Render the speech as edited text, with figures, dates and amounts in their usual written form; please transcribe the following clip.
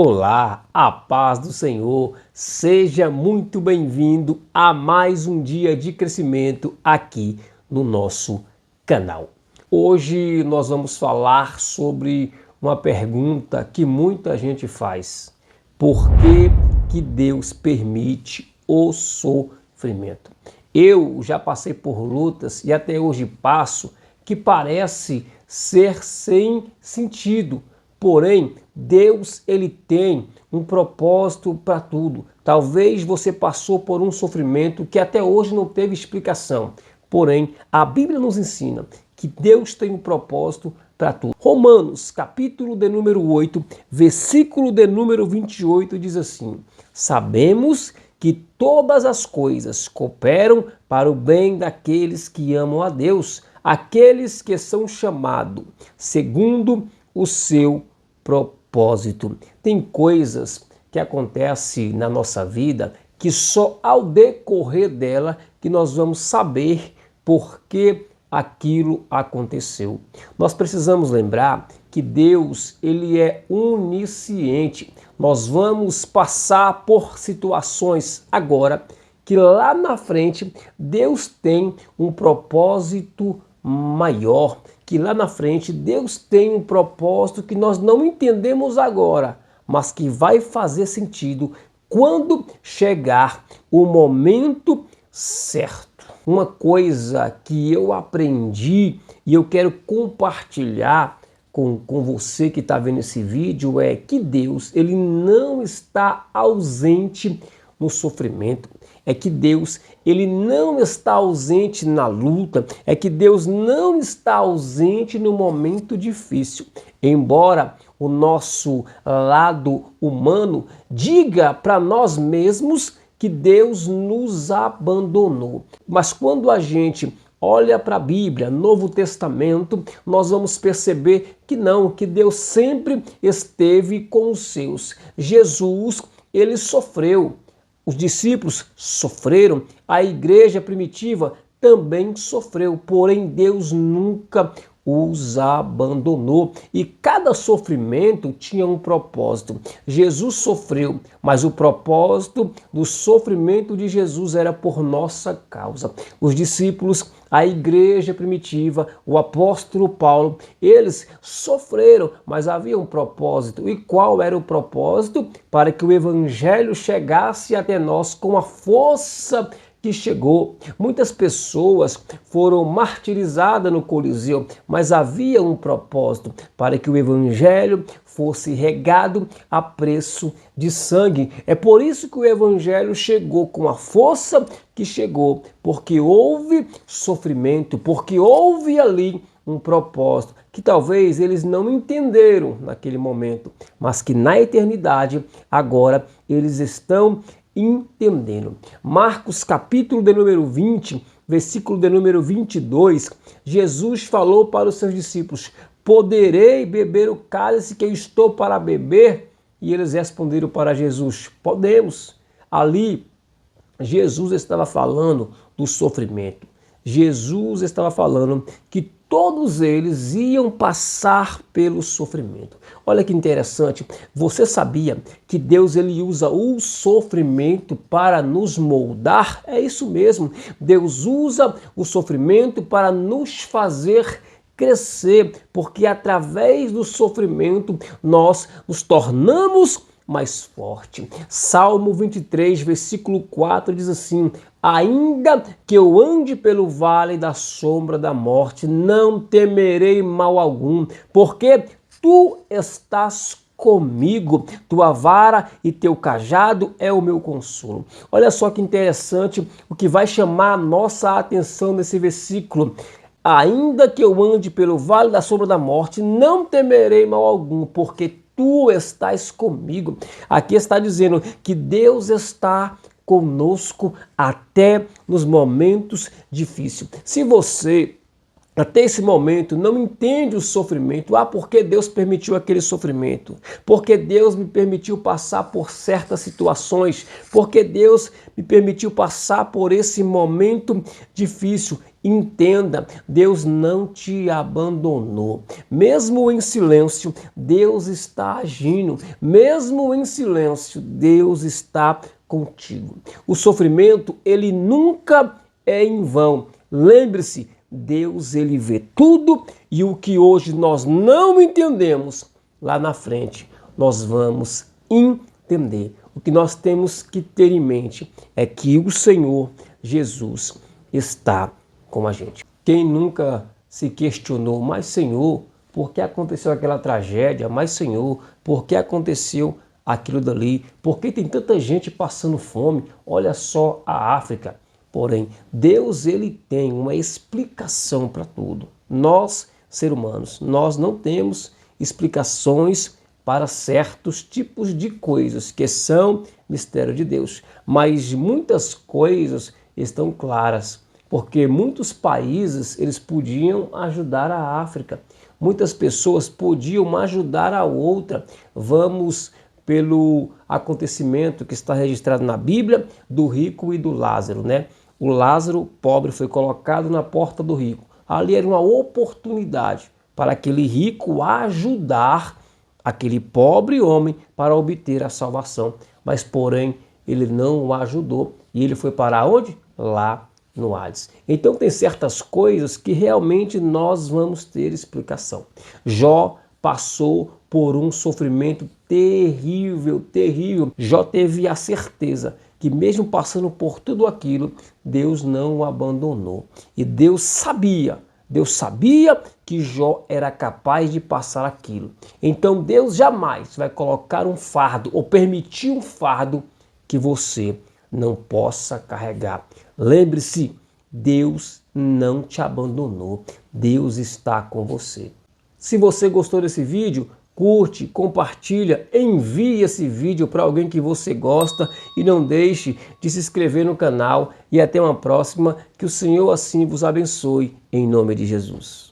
Olá, a paz do Senhor, seja muito bem-vindo a mais um dia de crescimento aqui no nosso canal. Hoje nós vamos falar sobre uma pergunta que muita gente faz: por que Deus permite o sofrimento? Eu já passei por lutas e até hoje passo que parece ser sem sentido. Porém, Deus ele tem um propósito para tudo. Talvez você passou por um sofrimento que até hoje não teve explicação. Porém, a Bíblia nos ensina que Deus tem um propósito para tudo. Romanos, capítulo de número 8, versículo de número 28 diz assim: sabemos que todas as coisas cooperam para o bem daqueles que amam a Deus, aqueles que são chamados segundo o seu propósito. Tem coisas que acontecem na nossa vida que só ao decorrer dela que nós vamos saber por que aquilo aconteceu. Nós precisamos lembrar que Deus, ele é onisciente. Nós vamos passar por situações agora que lá na frente Deus tem um propósito maior, que lá na frente Deus tem um propósito que nós não entendemos agora, mas que vai fazer sentido quando chegar o momento certo. Uma coisa que eu aprendi e eu quero compartilhar com você que está vendo esse vídeo é que Deus ele não está ausente no sofrimento. É que Deus ele não está ausente na luta, é que Deus não está ausente no momento difícil. Embora o nosso lado humano diga para nós mesmos que Deus nos abandonou. Mas quando a gente olha para a Bíblia, Novo Testamento, nós vamos perceber que não, que Deus sempre esteve com os seus. Jesus, ele sofreu. Os discípulos sofreram, a igreja primitiva também sofreu, porém Deus nunca os abandonou e cada sofrimento tinha um propósito. Jesus sofreu, mas o propósito do sofrimento de Jesus era por nossa causa. Os discípulos, a igreja primitiva, o apóstolo Paulo, eles sofreram, mas havia um propósito. E qual era o propósito? Para que o evangelho chegasse até nós com a força que chegou. Muitas pessoas foram martirizadas no Coliseu, mas havia um propósito para que o evangelho fosse regado a preço de sangue. É por isso que o evangelho chegou com a força que chegou, porque houve sofrimento, porque houve ali um propósito que talvez eles não entenderam naquele momento, mas que na eternidade agora eles estão entendendo. Marcos capítulo de número 20, versículo de número 22, Jesus falou para os seus discípulos: poderei beber o cálice que eu estou para beber? E eles responderam para Jesus: podemos. Ali, Jesus estava falando do sofrimento. Jesus estava falando que todos eles iam passar pelo sofrimento. Olha que interessante, você sabia que Deus ele usa o sofrimento para nos moldar? É isso mesmo, Deus usa o sofrimento para nos fazer crescer, porque através do sofrimento nós nos tornamos mais forte. Salmo 23, versículo 4 diz assim: ainda que eu ande pelo vale da sombra da morte, não temerei mal algum, porque tu estás comigo, tua vara e teu cajado é o meu consolo. Olha só que interessante o que vai chamar a nossa atenção nesse versículo. Ainda que eu ande pelo vale da sombra da morte, não temerei mal algum, porque tu estás comigo. Aqui está dizendo que Deus está conosco até nos momentos difíceis. Se você até esse momento, não entende o sofrimento. Ah, por que Deus permitiu aquele sofrimento? Porque Deus me permitiu passar por certas situações? Porque Deus me permitiu passar por esse momento difícil? Entenda, Deus não te abandonou. Mesmo em silêncio, Deus está agindo. Mesmo em silêncio, Deus está contigo. O sofrimento, ele nunca é em vão. Lembre-se, Deus, ele vê tudo, e o que hoje nós não entendemos, lá na frente nós vamos entender. O que nós temos que ter em mente é que o Senhor Jesus está com a gente. Quem nunca se questionou, mas Senhor, por que aconteceu aquela tragédia? Mas Senhor, por que aconteceu aquilo dali? Por que tem tanta gente passando fome? Olha só a África. Porém, Deus, ele tem uma explicação para tudo. Nós, seres humanos, nós não temos explicações para certos tipos de coisas que são mistério de Deus. Mas muitas coisas estão claras, porque muitos países, eles podiam ajudar a África. Muitas pessoas podiam ajudar a outra. Vamos pelo acontecimento que está registrado na Bíblia do rico e do Lázaro, né? O Lázaro, pobre, foi colocado na porta do rico. Ali era uma oportunidade para aquele rico ajudar aquele pobre homem para obter a salvação. Mas, porém, ele não o ajudou e ele foi para onde? Lá no Hades. Então, tem certas coisas que realmente nós vamos ter explicação. Jó passou por um sofrimento terrível, terrível. Jó teve a certeza que mesmo passando por tudo aquilo, Deus não o abandonou. E Deus sabia que Jó era capaz de passar aquilo. Então Deus jamais vai colocar um fardo ou permitir um fardo que você não possa carregar. Lembre-se, Deus não te abandonou. Deus está com você. Se você gostou desse vídeo, curte, compartilha, envie esse vídeo para alguém que você gosta e não deixe de se inscrever no canal. E até uma próxima, que o Senhor assim vos abençoe, em nome de Jesus.